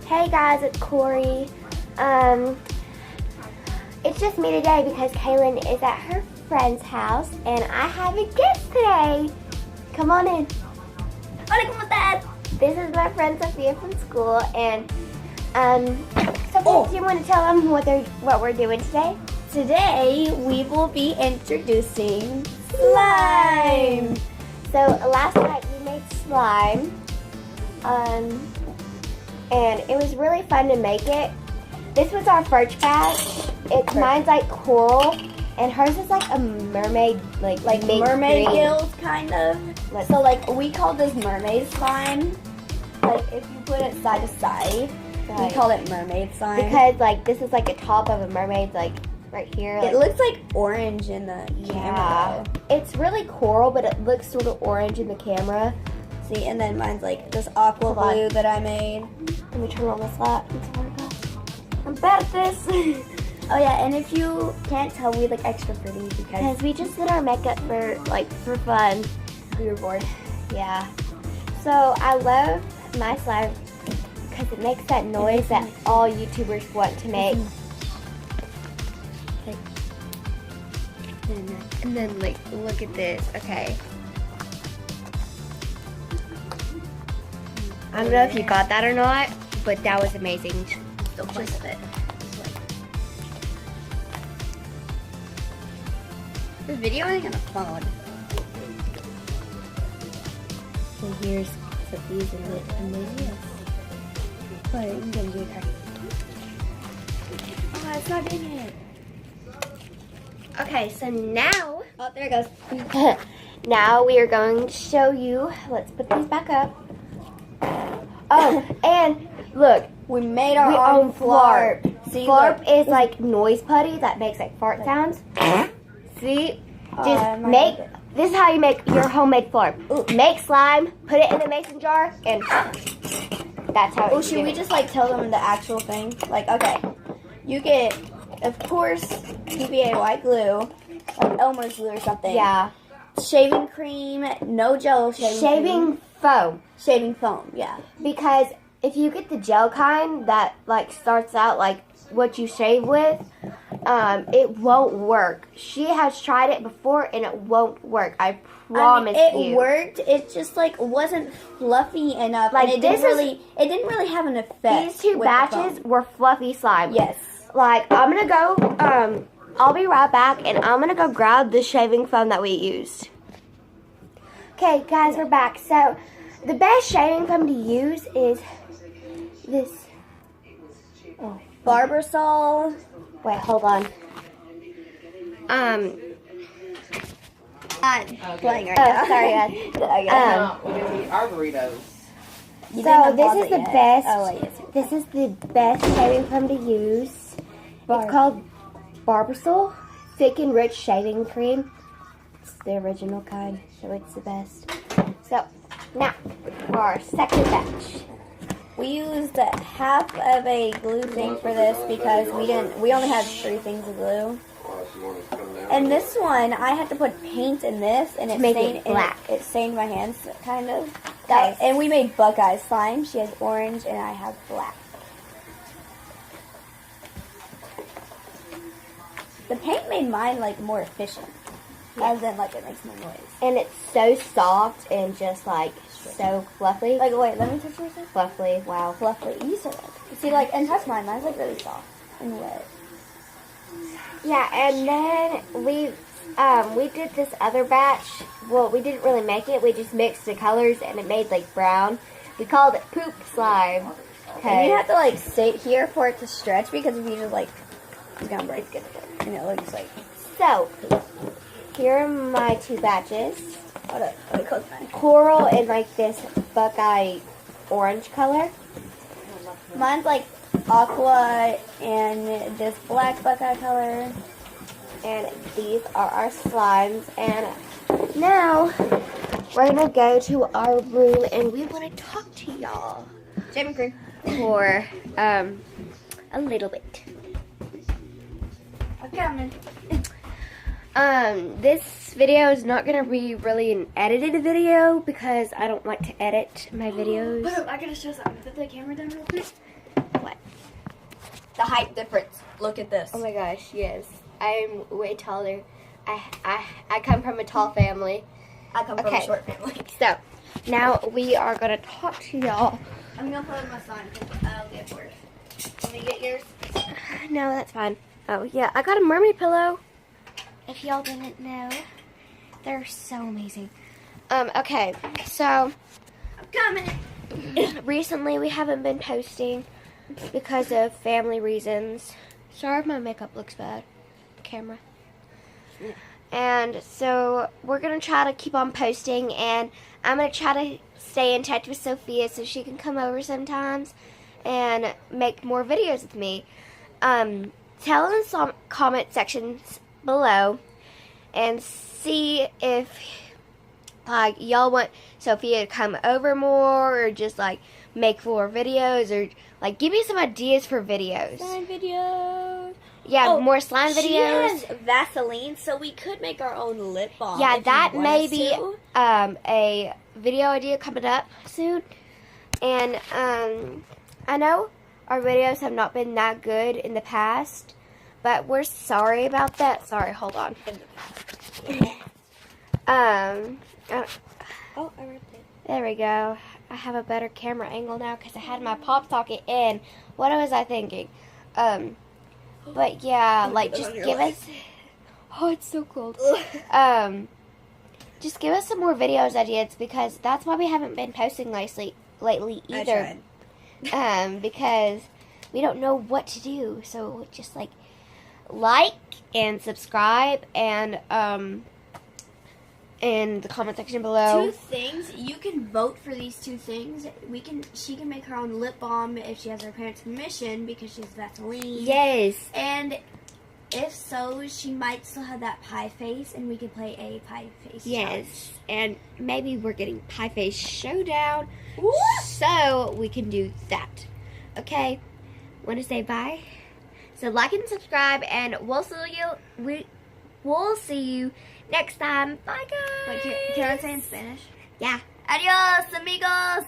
Hey guys, it's Corey. It's just me today because Kaylin is at her friend's house and I have a guest today. Come on in. Hola, ¿cómo estás? This is my friend Sophia from school, and Sophia, do you want to tell them what we're doing today? Today we will be introducing slime. So last night we made slime, and it was really fun to make it. This was our first batch. Mine's like coral, and hers is like a mermaid, like mermaid green. gills, kind of. So like we call this mermaid slime. Like if you put it side to side, we call it mermaid slime. Because like this is like the top of a mermaid, like right here. It looks like orange in the camera. It's really coral, but it looks sort of orange in the camera. See, and then mine's like this aqua blue that I made. Let me turn on this light. I'm bad at this. Oh yeah, and if you can't tell, we look extra pretty because we just did our makeup for fun. We were bored. Yeah. So I love my slime because it makes that noise that all YouTubers want to make. And then like, look at this. Okay. I don't know if you got that or not, but that was amazing. Still play with it. This video is gonna phone. So here's Sophia's in it, and then yes. Oh, you can do it. Oh, it's not in it. Okay, so now. Oh, there it goes. Now we are going to show you. Let's put these back up. Oh, and look, we made our own flarp. See, flarp is like noise putty that makes like fart sounds. See, just make. This is how you make your homemade flarp. Make slime, put it in the mason jar, and that's how. Oh, should we just like tell them the actual thing? Like, okay, you get, of course, PVA white glue, like Elmer's glue or something. Yeah. Shaving cream, no gel shaving foam. Shaving foam, yeah. Because if you get the gel kind that like starts out like what you shave with, it won't work. She has tried it before and it won't work. I promise you. It worked. It just like wasn't fluffy enough. Like and it didn't really have an effect. These two batches were fluffy slime. Yes. Like I'm gonna go. I'll be right back, and I'm gonna go grab the shaving foam that we used. Okay, guys, we're back. So the best shaving foam to use is this. Oh, Barbasol. Wait, hold on. Playing right now. Sorry, guys. Our burritos. So this is the best. This is the best shaving foam to use. It's called Barbasol Thick and Rich Shaving Cream. It's the original kind, so it's the best. So now for our second batch. We used half of a glue thing for this because we only had 3 things of glue. And this one, I had to put paint in this, and it stained black. It stained my hands, kind of. Guys. And we made Buckeye slime. She has orange, and I have black. The paint made mine like more efficient, as in like it makes no noise. And it's so soft and just like so fluffy. Like, wait, let me touch yours. Fluffy, wow. Fluffy. You said it. See, like, and touch mine. Mine's like really soft and wet. Yeah, and then we did this other batch. Well, we didn't really make it. We just mixed the colors and it made like brown. We called it poop slime. And you have to like sit here for it to stretch because if you just like, it's gonna break it. And it looks like. So, here are my 2 batches. Hold up, let me close mine. Coral in like this Buckeye orange color. Mine's like aqua and this black Buckeye color. And these are our slimes. And now we're gonna go to our room and we want to talk to y'all Shaving cream. for a little bit. I'm coming. This video is not going to be really an edited video because I don't like to edit my videos. But I gotta show something. Put the camera down real quick. What? The height difference. Look at this. Oh my gosh, yes. I'm way taller. I come from a tall family. I come from a short family. So, now we are going to talk to y'all. I'm going to put my sign because I'll get worse. Can we get yours? No, that's fine. Oh, yeah, I got a mermaid pillow. If y'all didn't know, they're so amazing. Okay, so I'm coming. recently we haven't been posting because of family reasons. Sorry if my makeup looks bad. Camera. And so we're going to try to keep on posting, and I'm going to try to stay in touch with Sophia so she can come over sometimes and make more videos with me. Tell in the comment sections below and see if like y'all want Sophia to come over more or just like make more videos, or like give me some ideas for videos. Slime videos. Yeah, more slime videos. She has Vaseline, so we could make our own lip balm. Yeah, that may be a video idea coming up soon. And I know our videos have not been that good in the past, but we're sorry about that. Sorry, hold on. Oh, I ripped it. There we go. I have a better camera angle now because I had my pop socket in. What was I thinking? But yeah, like just give us. Oh, it's so cold. Just give us some more videos ideas because that's why we haven't been posting lately either. Because we don't know what to do. So just like and subscribe and in the comment section below. 2 things. You can vote for these 2 things. She can make her own lip balm if she has her parents' permission because she has Vaseline. Yes. And if so, she might still have that pie face, and we can play a pie face. Yes. Challenge. And maybe we're getting Pie Face Showdown. Woo! So we can do that. Okay. Want to say bye? So like and subscribe, and we'll see you next time. Bye, guys. Wait, can I say in Spanish? Yeah. Adios, amigos.